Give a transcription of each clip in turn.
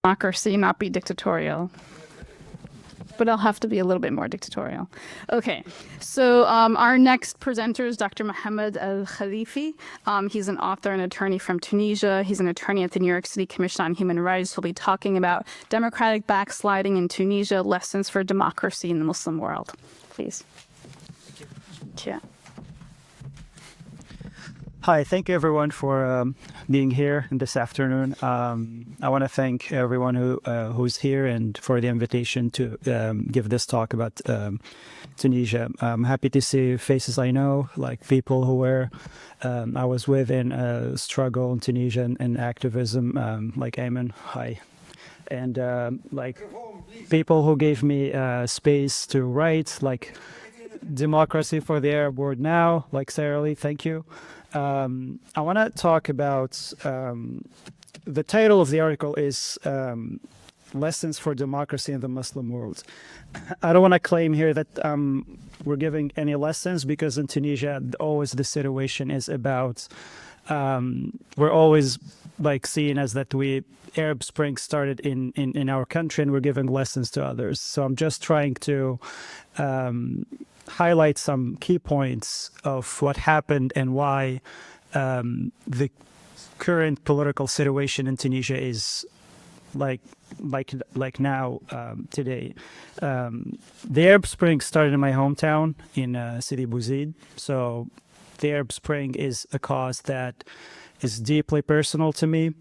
democracy, not be dictatorial. But I'll have to be a little bit more dictatorial. Okay, so our next presenter is Dr. Mohamed Khelifi. He's an author and attorney from Tunisia. He's an attorney at the New York City Commission on Human Rights. He'll be talking about democratic backsliding in Tunisia, lessons for democracy in the Muslim world. Please. Thank you. Hi, thank you everyone for being here this afternoon. I want to thank everyone who's here and for the invitation to give this talk about Tunisia. I'm happy to see faces I know, like people who were I was with in struggle in Tunisia and activism, like Ayman. Hi. And like people who gave me space to write, like Democracy for the Arab World Now, like Sarah Lee, thank you. I want to talk about the title of the article is Lessons for Democracy in the Muslim World. I don't want to claim here that we're giving any lessons, because in Tunisia, always the situation is about, we're always like seen as that Arab Spring started in our country and we're giving lessons to others. So I'm just trying to highlight some key points of what happened and why the current political situation in Tunisia is like now today. The Arab Spring started in my hometown in Sidi Bouzid. So the Arab Spring is a cause that is deeply personal to me,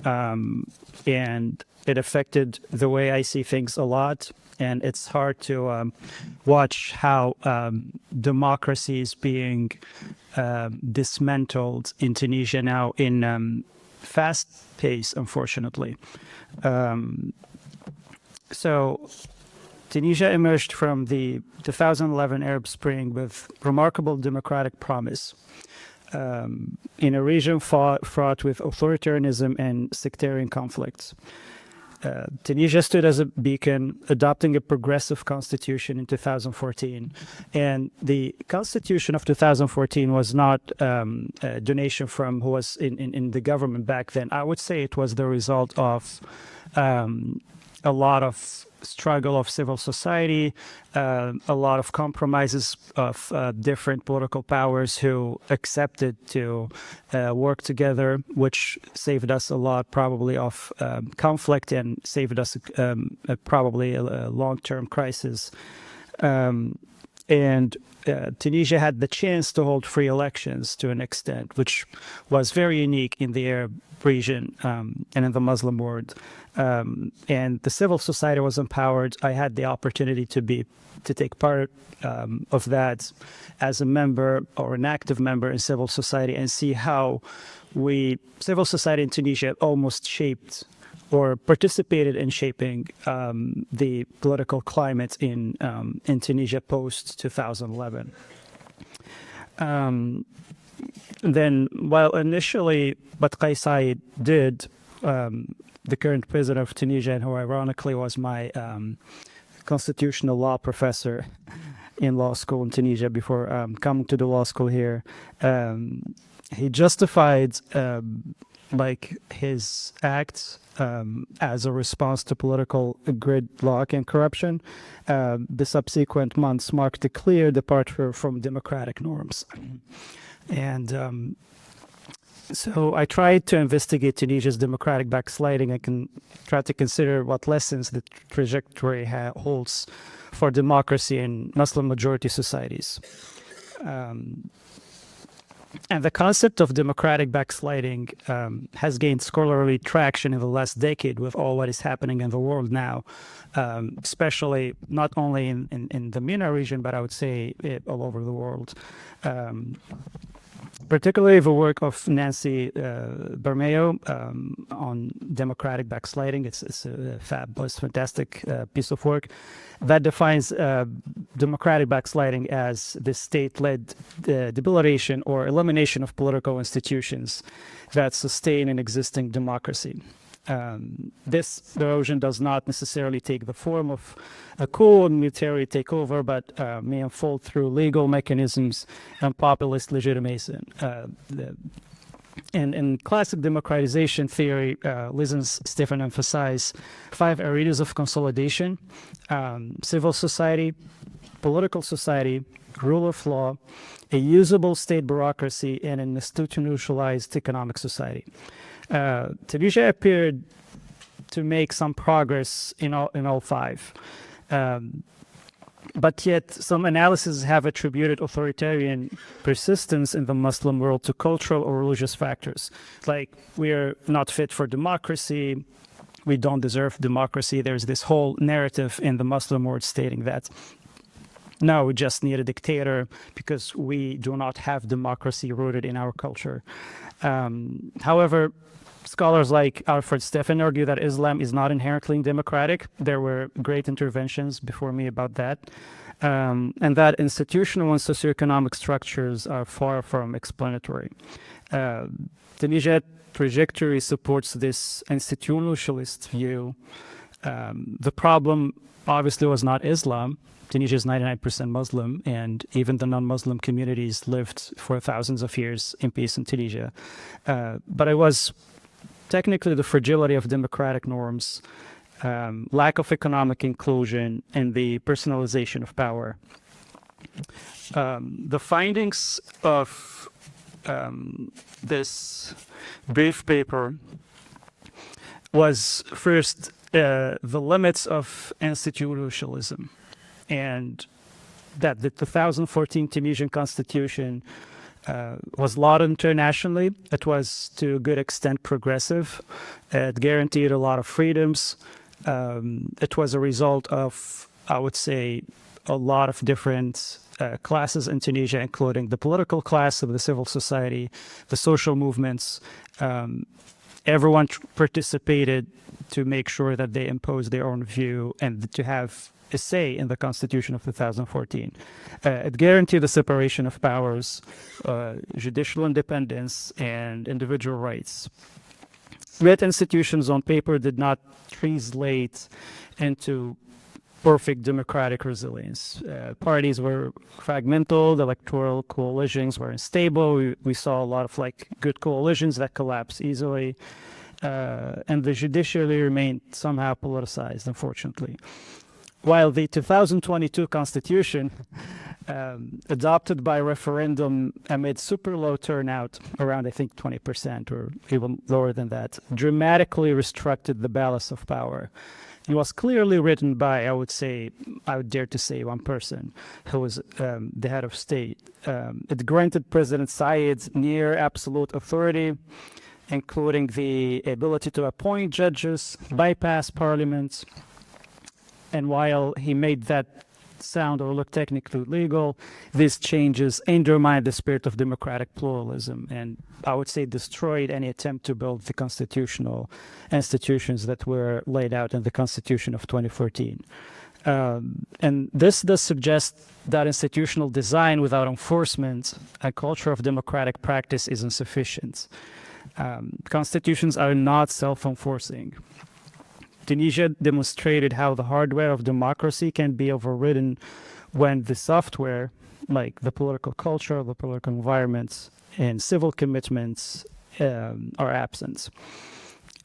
and it affected the way I see things a lot. And it's hard to watch how democracy is being dismantled in Tunisia now in fast pace, unfortunately. So Tunisia emerged from the 2011 Arab Spring with remarkable democratic promise in a region fraught with authoritarianism and sectarian conflicts. Tunisia stood as a beacon, adopting a progressive constitution in 2014. And the constitution of 2014 was not a donation from who was in the government back then. I would say it was the result of a lot of struggle of civil society, a lot of compromises of different political powers who accepted to work together, which saved us a lot probably of conflict and saved us probably a long-term crisis. And Tunisia had the chance to hold free elections to an extent, which was very unique in the Arab region and in the Muslim world. And the civil society was empowered. I had the opportunity to take part of that as a member or an active member in civil society and see how civil society in Tunisia almost shaped or participated in shaping the political climate in Tunisia post 2011. Then, while initially what Qais Said did, the current president of Tunisia, and who ironically was my constitutional law professor in law school in Tunisia before coming to the law school here, he justified like his acts as a response to political gridlock and corruption. The subsequent months marked a clear departure from democratic norms. And so I tried to investigate Tunisia's democratic backsliding. I can try to consider what lessons the trajectory holds for democracy in Muslim-majority societies. And the concept of democratic backsliding has gained scholarly traction in the last decade with all what is happening in the world now, especially not only in the MENA region, but I would say all over the world. Particularly the work of Nancy Bermeo on democratic backsliding. It's a fabulous, fantastic piece of work that defines democratic backsliding as the state-led debilitation or elimination of political institutions that sustain an existing democracy. This erosion does not necessarily take the form of a coup and military takeover, but may unfold through legal mechanisms and populist legitimacy. And in classic democratization theory, Liz and Stephen emphasize 5 areas of consolidation: civil society, political society, rule of law, a usable state bureaucracy, and an institutionalized economic society. Tunisia appeared to make some progress in all 5. But yet, some analyses have attributed authoritarian persistence in the Muslim world to cultural or religious factors, like we're not fit for democracy, we don't deserve democracy. There's this whole narrative in the Muslim world stating that, no, we just need a dictator because we do not have democracy rooted in our culture. However, scholars like Alfred Stephen argue that Islam is not inherently democratic. There were great interventions before me about that. And that institutional and socioeconomic structures are far from explanatory. Tunisia's trajectory supports this institutionalist view. The problem obviously was not Islam. Tunisia is 99% Muslim, and even the non-Muslim communities lived for thousands of years in peace in Tunisia. But it was technically the fragility of democratic norms, lack of economic inclusion, and the personalization of power. The findings of this brief paper was first the limits of institutionalism, and that the 2014 Tunisian constitution was lauded internationally. It was to a good extent progressive. It guaranteed a lot of freedoms. It was a result of, I would say, a lot of different classes in Tunisia, including the political class of the civil society, the social movements. Everyone participated to make sure that they imposed their own view and to have a say in the Constitution of 2014. It guaranteed the separation of powers, judicial independence, and individual rights. Yet institutions on paper did not translate into perfect democratic resilience. Parties were fragmented, electoral coalitions were unstable. We saw a lot of good coalitions that collapsed easily. And the judiciary remained somehow politicized, unfortunately. While the 2022 constitution, adopted by referendum amid super low turnout, around I think 20% or even lower than that, dramatically restricted the balance of power. It was clearly written by, I would dare to say, one person who was the head of state. It granted President Said near absolute authority, including the ability to appoint judges, bypass parliament. And while he made that sound or look technically legal, these changes undermined the spirit of democratic pluralism and, I would say, destroyed any attempt to build the constitutional institutions that were laid out in the Constitution of 2014. And this does suggest that institutional design without enforcement, a culture of democratic practice, is insufficient. Constitutions are not self-enforcing. Tunisia demonstrated how the hardware of democracy can be overridden when the software, like the political culture, the political environments, and civil commitments are absent.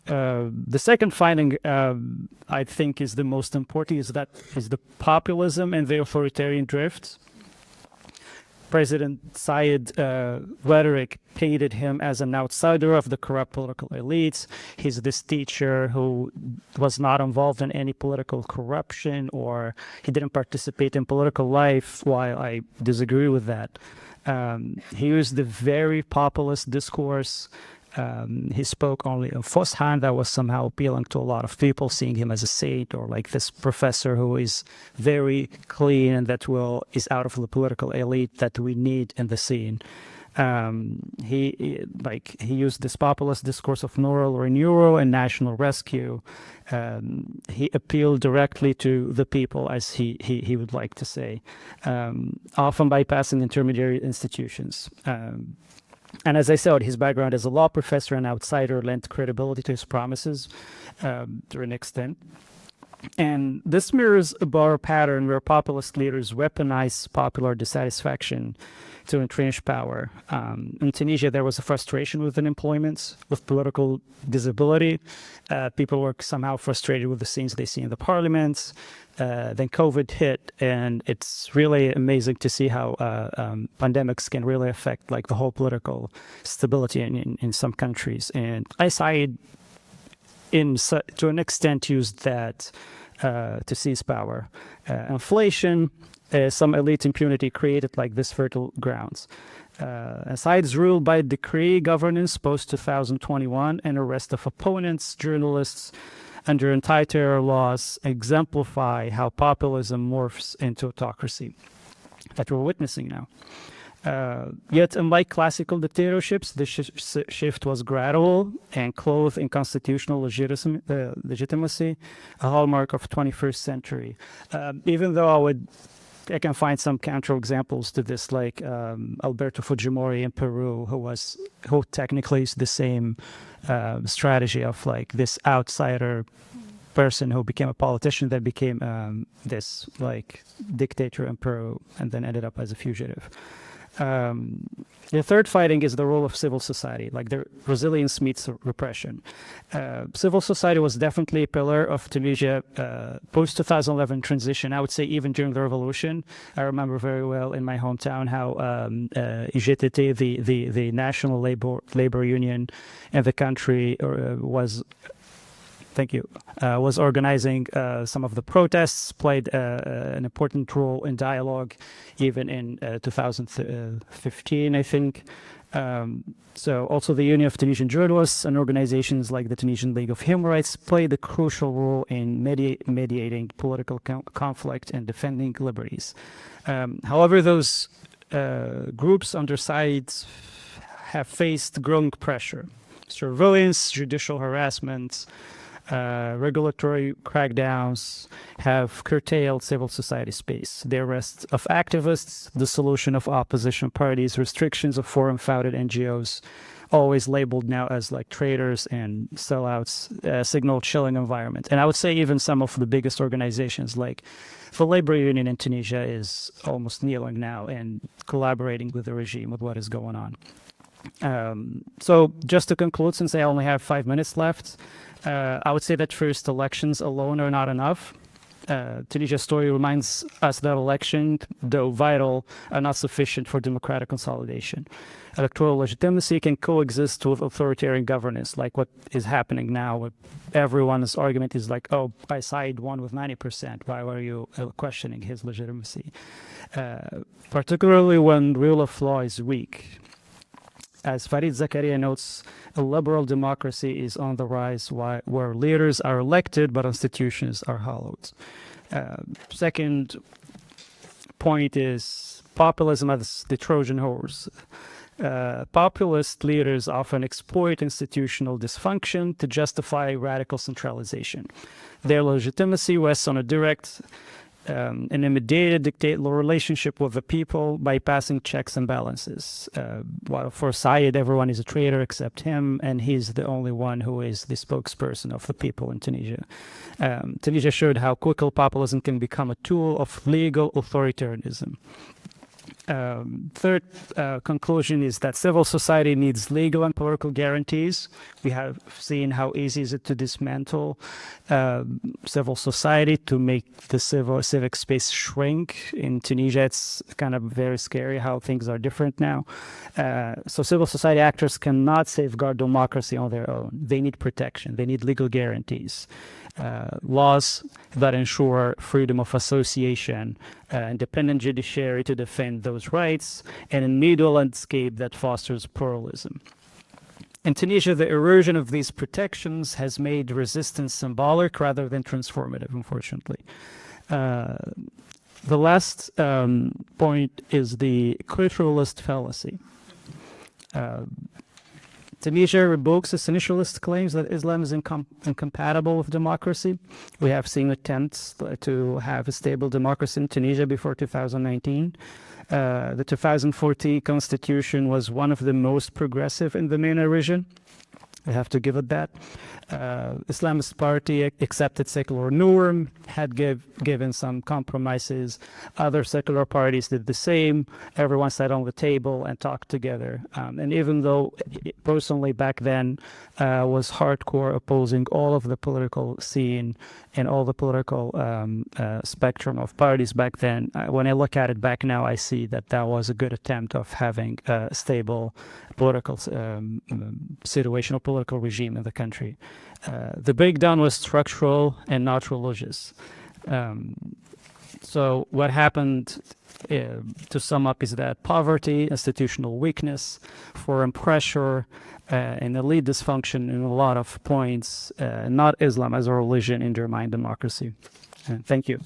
The second finding, I think, is the most important, is the populism and the authoritarian drift. President Said rhetoric painted him as an outsider of the corrupt political elites. He's this teacher who was not involved in any political corruption, or he didn't participate in political life, while I disagree with that. He used the very populist discourse. He spoke only in Fushan that was somehow appealing to a lot of people, seeing him as a saint, or like this professor who is very clean and that is out of the political elite that we need in the scene. He used this populist discourse of moral renewal and national rescue. He appealed directly to the people, as he would like to say, often bypassing intermediary institutions. And as I said, his background as a law professor and outsider lent credibility to his promises to an extent. And this mirrors a broader pattern where populist leaders weaponize popular dissatisfaction to entrench power. In Tunisia, there was a frustration with unemployment, with political visibility. People were somehow frustrated with the scenes they see in the parliament. Then COVID hit, and it's really amazing to see how pandemics can really affect like the whole political stability in some countries. And ISID, to an extent, used that to seize power. Inflation, some elite impunity created like this fertile grounds. ISID's rule by decree governance post 2021 and arrest of opponents, journalists under anti-terror laws exemplify how populism morphs into autocracy that we're witnessing now. Yet, unlike classical dictatorships, the shift was gradual and clothed in constitutional legitimacy, a hallmark of 21st century. Even though I can find some counterexamples to this, like Alberto Fujimori in Peru, who technically is the same strategy of like this outsider person who became a politician, that became this like dictator in Peru, and then ended up as a fugitive. The third finding is the role of civil society, like the resilience meets repression. Civil society was definitely a pillar of Tunisia post-2011 transition. I would say even during the revolution. I remember very well in my hometown how IGTT, the national labor union in the country, was organizing some of the protests, played an important role in dialogue, even in 2015, I think. So also the Union of Tunisian Journalists and organizations like the Tunisian League of Human Rights played a crucial role in mediating political conflict and defending liberties. However, those groups under sides have faced growing pressure, surveillance, judicial harassment, regulatory crackdowns have curtailed civil society space. The arrest of activists, the dissolution of opposition parties, restrictions of foreign-founded NGOs, always labeled now as like traitors and sellouts, signal chilling environment. And I would say even some of the biggest organizations like the labor union in Tunisia is almost kneeling now and collaborating with the regime with what is going on. So just to conclude, since I only have 5 minutes left, I would say that first, elections alone are not enough. Tunisia's story reminds us that elections, though vital, are not sufficient for democratic consolidation. Electoral legitimacy can coexist with authoritarian governance, like what is happening now. Everyone's argument is like, oh, ISID won with 90%. Why were you questioning his legitimacy? Particularly when rule of law is weak. As Farid Zakaria notes, a liberal democracy is on the rise where leaders are elected but institutions are hollowed. Second point is populism as the Trojan horse. Populist leaders often exploit institutional dysfunction to justify radical centralization. Their legitimacy rests on a direct and immediate dictatorial relationship with the people, bypassing checks and balances. While for Said, everyone is a traitor except him, and he's the only one who is the spokesperson of the people in Tunisia. Tunisia showed how quickly populism can become a tool of legal authoritarianism. Third conclusion is that civil society needs legal and political guarantees. We have seen how easy is it to dismantle civil society, to make the civic space shrink. In Tunisia, it's kind of very scary how things are different now. So civil society actors cannot safeguard democracy on their own. They need protection. They need legal guarantees. Laws that ensure freedom of association, independent judiciary to defend those rights, and a media landscape that fosters pluralism. In Tunisia, the erosion of these protections has made resistance symbolic rather than transformative, unfortunately. The last point is the culturalist fallacy. Tunisia revokes its initialist claims that Islam is incompatible with democracy. We have seen attempts to have a stable democracy in Tunisia before 2019. The 2014 constitution was one of the most progressive in the MENA region. I have to give it that. Islamist party accepted secular norm, had given some compromises. Other secular parties did the same. Everyone sat on the table and talked together. And even though personally back then was hardcore opposing all of the political scene and all the political spectrum of parties back then, when I look at it back now, I see that that was a good attempt of having a stable political situation or political regime in the country. The breakdown was structural and not religious. So what happened, to sum up, is that poverty, institutional weakness, foreign pressure, and elite dysfunction in a lot of points, not Islam as a religion, undermined democracy. Thank you.